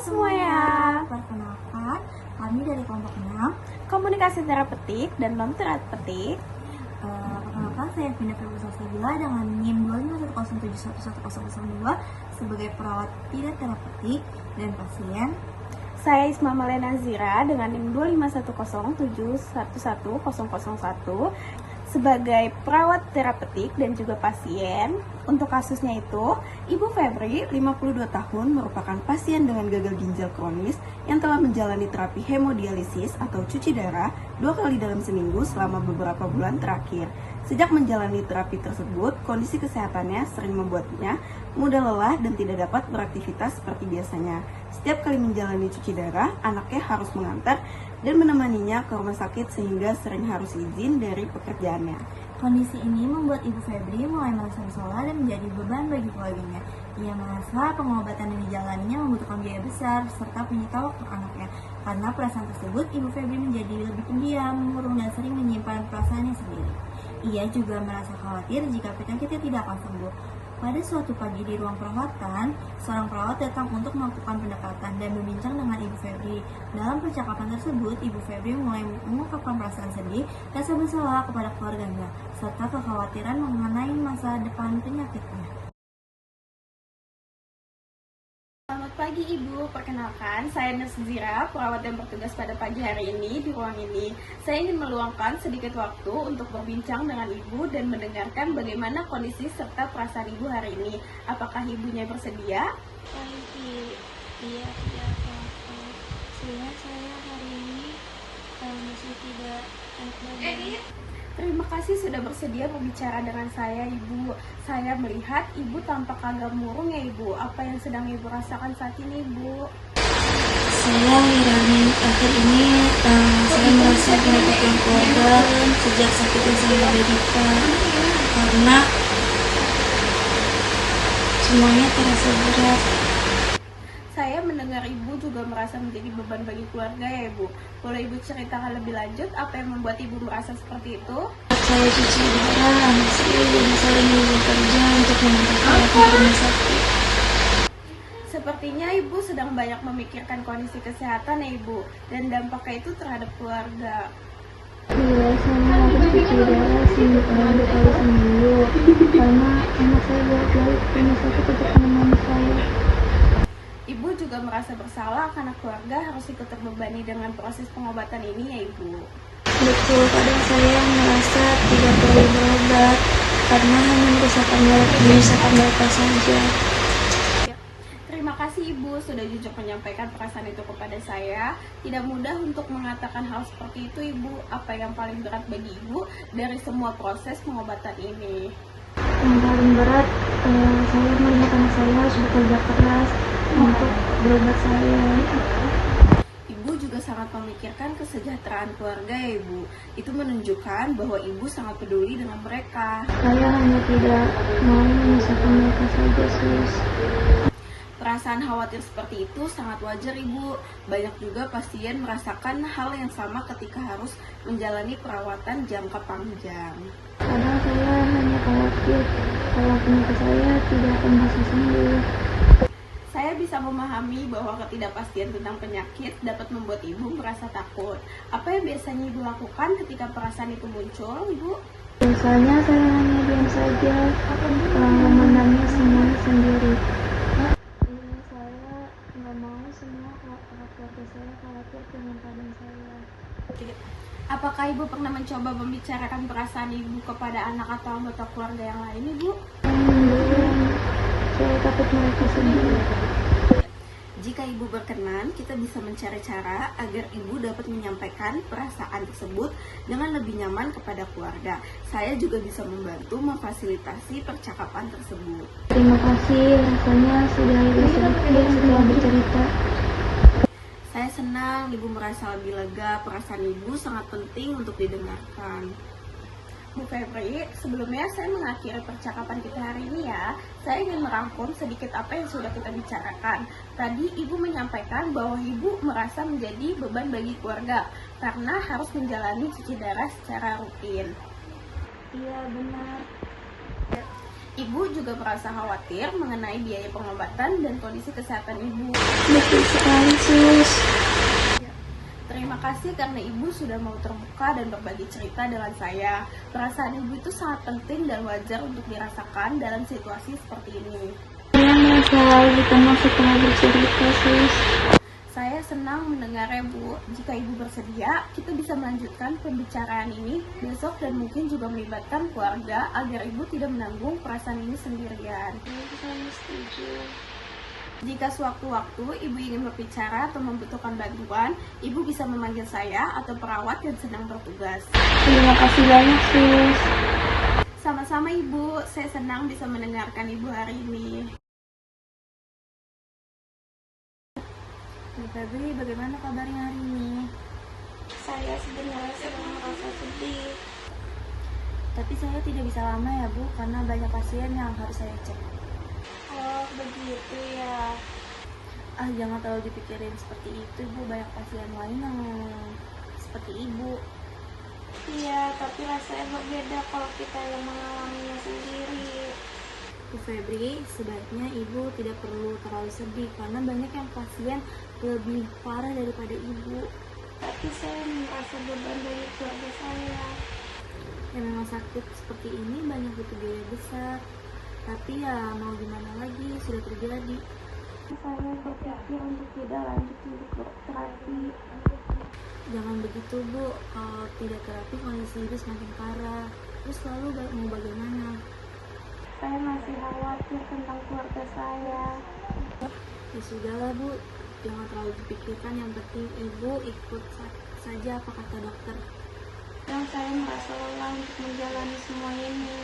semuanya. Perkenalkan, kami dari kelompok 6. Komunikasi terapeutik dan non terapeutik. Perkenalkan, saya Vinda Februsa Sabila dengan NIM 251711002 sebagai perawat tidak terapeutik dan pasien. Saya Isma Malena Zira dengan NIM 25107111001 sebagai perawat terapeutik dan juga pasien. Untuk kasusnya itu, Ibu Febri, 52 tahun, merupakan pasien dengan gagal ginjal kronis yang telah menjalani terapi hemodialisis atau cuci darah 2 kali dalam seminggu selama beberapa bulan terakhir. Sejak menjalani terapi tersebut, kondisi kesehatannya sering membuatnya mudah lelah dan tidak dapat beraktivitas seperti biasanya. Setiap kali menjalani cuci darah, anaknya harus mengantar dan menemaninya ke rumah sakit sehingga sering harus izin dari pekerjaannya. Kondisi ini membuat Ibu Febri mulai merasa bersalah dan menjadi beban bagi keluarganya. Ia merasa pengobatan yang dijalaninya membutuhkan biaya besar serta menyita waktu anaknya. Karena perasaan tersebut, Ibu Febri menjadi lebih pendiam, murung, dan sering menyimpan perasaannya sendiri. Ia juga merasa khawatir jika penyakitnya tidak akan sembuh. Pada suatu pagi di ruang perawatan, seorang perawat datang untuk melakukan pendekatan dan berbincang dengan Ibu Febri. Dalam percakapan tersebut, Ibu Febri mulai mengungkapkan perasaan sedih, rasa bersalah kepada keluarganya, serta kekhawatiran mengenai masa depan penyakitnya. Selamat pagi Ibu, perkenalkan saya Nes Zira, perawat yang bertugas pada pagi hari ini di ruang ini. Saya ingin meluangkan sedikit waktu untuk berbincang dengan Ibu dan mendengarkan bagaimana kondisi serta perasaan Ibu hari ini. Apakah Ibunya bersedia? Iya, tidak apa-apa. Seingat saya hari ini masih tidak enak badan. Terima kasih sudah bersedia berbicara dengan saya, Ibu. Saya melihat Ibu tampak agak murung ya, Ibu. Apa yang sedang Ibu rasakan saat ini, Ibu? Saya akhir ini saya merasa menyebabkan keluarga sejak sakit yang saya derita karena semuanya terasa berat. Saya mendengar Ibu juga merasa menjadi beban bagi keluarga ya, Ibu. Boleh Ibu ceritakan lebih lanjut apa yang membuat Ibu merasa seperti itu? Saya cuci darah, anak saya jadi saling bekerja untuk mengantar ke rumah sakit. Sepertinya Ibu sedang banyak memikirkan kondisi kesehatan ya, Ibu, dan dampaknya itu terhadap keluarga. Iya, saya harus cuci darah 2 kali seminggu karena anak saya bolak-balik ke rumah sakit untuk menemani saya. Ibu juga merasa bersalah karena keluarga harus ikut terbebani dengan proses pengobatan ini ya, Ibu. Betul, kadang saya merasa tidak perlu berobat karena hanya menyusahkan mereka saja. Terima kasih Ibu sudah jujur menyampaikan perasaan itu kepada saya. Tidak mudah untuk mengatakan hal seperti itu, Ibu. Apa yang paling berat bagi Ibu dari semua proses pengobatan ini? Yang paling berat, saya melihat anak saya harus bekerja keras untuk berobat saya. Ibu juga sangat memikirkan kesejahteraan keluarga ya, Ibu. Itu menunjukkan bahwa Ibu sangat peduli dengan mereka. Saya hanya tidak mau menyusahkan mereka saja, sis. Perasaan khawatir seperti itu sangat wajar, Ibu. Banyak juga pasien merasakan hal yang sama ketika harus menjalani perawatan jangka panjang. Kadang saya hanya khawatir kalau penyakit saya tidak akan bisa sembuh. Saya bisa memahami bahwa ketidakpastian tentang penyakit dapat membuat Ibu merasa takut. Apa yang biasanya Ibu lakukan ketika perasaan itu muncul, Ibu? Biasanya saya hanya diam saja, memandangnya semuanya sendiri. Saya nggak mau semua keluarga saya khawatir dengan keadaan saya. Apakah Ibu pernah mencoba membicarakan perasaan Ibu kepada anak atau anggota keluarga yang lain, Ibu? Belum, saya takut mereka sedih. Jika Ibu berkenan, kita bisa mencari cara agar Ibu dapat menyampaikan perasaan tersebut dengan lebih nyaman kepada keluarga. Saya juga bisa membantu memfasilitasi percakapan tersebut. Terima kasih, rasanya sudah lebih sedikit setelah bercerita. Saya senang Ibu merasa lebih lega. Perasaan Ibu sangat penting untuk didengarkan. Bu Febri, sebelumnya saya mengakhiri percakapan kita hari ini ya. Saya ingin merangkum sedikit apa yang sudah kita bicarakan. Tadi Ibu menyampaikan bahwa Ibu merasa menjadi beban bagi keluarga karena harus menjalani cuci darah secara rutin. Iya, benar. Ibu juga merasa khawatir mengenai biaya pengobatan dan kondisi kesehatan ibu. Betul sekali, sus. Terima kasih karena ibu sudah mau terbuka dan berbagi cerita dengan saya. Perasaan ibu itu sangat penting dan wajar untuk dirasakan dalam situasi seperti ini. Saya merasa lebih tenang setelah bercerita, sus. Saya senang mendengarnya, Bu. Jika Ibu bersedia, kita bisa melanjutkan pembicaraan ini besok dan mungkin juga melibatkan keluarga agar Ibu tidak menanggung perasaan ini sendirian. Saya setuju. Jika sewaktu-waktu Ibu ingin berbicara atau membutuhkan bantuan, Ibu bisa memanggil saya atau perawat yang sedang bertugas. Terima kasih banyak, sus. Sama-sama Ibu, saya senang bisa mendengarkan Ibu hari ini. Bu Febri, bagaimana kabarnya hari ini? Saya sebenarnya sedang merasa sedih. Tapi saya tidak bisa lama ya Bu, karena banyak pasien yang harus saya cek. Oh, begitu ya. Jangan terlalu dipikirin seperti itu Bu, banyak pasien lain yang seperti Ibu. Iya, tapi rasanya berbeda kalau kita yang mengalaminya sendiri. Bu Febri, sebaiknya Ibu tidak perlu terlalu sedih karena banyak yang pasien lebih parah daripada Ibu. Tapi saya merasa beban bagi keluarga saya. Yang memang sakit seperti ini banyak butuh biaya besar. Tapi ya mau gimana lagi, sudah terjadi. Saya berpikir untuk tidak lanjut hidup berterapi. Jangan begitu Bu, kalau tidak terapi kondisi Ibu semakin parah. Terus lalu mau bagaimana? Saya masih khawatir tentang keluarga saya. Ya sudahlah Bu, jangan terlalu dipikirkan, yang penting Ibu ikut saja apa kata dokter. Dan saya merasa lelah untuk menjalani semua ini.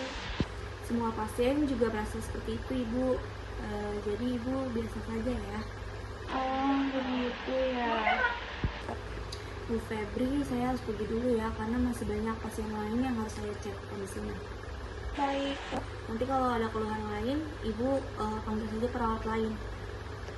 Semua pasien juga merasa seperti itu Ibu, jadi Ibu biasa saja ya. Oh, begitu ya. Bu Febri, saya harus pergi dulu ya, karena masih banyak pasien lain yang harus saya cek kondisinya. Baik, Nanti kalau ada keluhan lain, Ibu panggil saja perawat lain.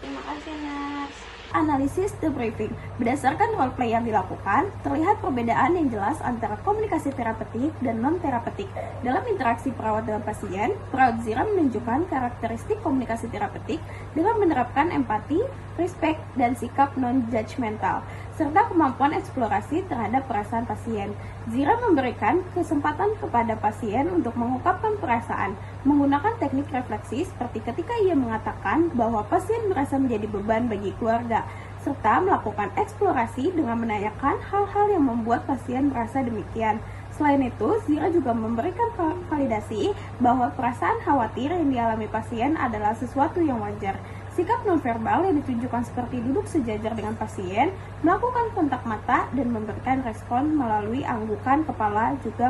terima kasih, Nas. Analisis debriefing. Berdasarkan roleplay yang dilakukan, terlihat perbedaan yang jelas antara komunikasi terapeutik dan non-terapeutik. Dalam interaksi perawat dengan pasien, perawat Zira menunjukkan karakteristik komunikasi terapeutik dengan menerapkan empati, respect, dan sikap non-judgmental, serta kemampuan eksplorasi terhadap perasaan pasien. Zira memberikan kesempatan kepada pasien untuk mengungkapkan perasaan, menggunakan teknik refleksi seperti ketika ia mengatakan bahwa pasien merasa menjadi beban bagi keluarga, serta melakukan eksplorasi dengan menanyakan hal-hal yang membuat pasien merasa demikian. Selain itu, Zira juga memberikan validasi bahwa perasaan khawatir yang dialami pasien adalah sesuatu yang wajar. Sikap nonverbal yang ditunjukkan seperti duduk sejajar dengan pasien, melakukan kontak mata, dan memberikan respon melalui anggukan kepala juga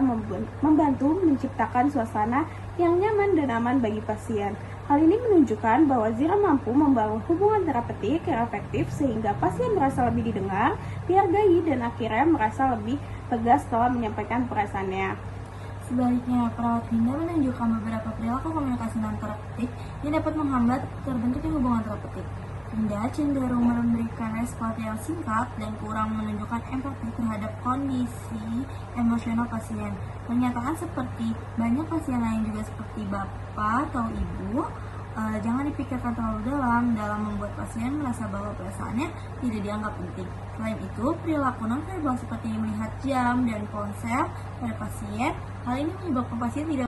membantu menciptakan suasana yang nyaman dan aman bagi pasien. Hal ini menunjukkan bahwa Zira mampu membangun hubungan terapeutik yang efektif sehingga pasien merasa lebih didengar, dihargai, dan akhirnya merasa lebih tegas setelah menyampaikan perasaannya. Sebaliknya, perawat Linda menunjukkan beberapa perilaku komunikasi non-terapeutik yang dapat menghambat terbentuknya hubungan terapeutik. Linda cenderung memberikan respon yang singkat dan kurang menunjukkan empati terhadap kondisi emosional pasien. Pernyataan seperti banyak pasien lain juga seperti bapak atau ibu, jangan dipikirkan terlalu dalam membuat pasien merasa bahwa perasaannya tidak dianggap penting. Selain itu, perilaku nonverbal seperti melihat jam dan ponsel pada pasien, hal ini menyebabkan pasien tidak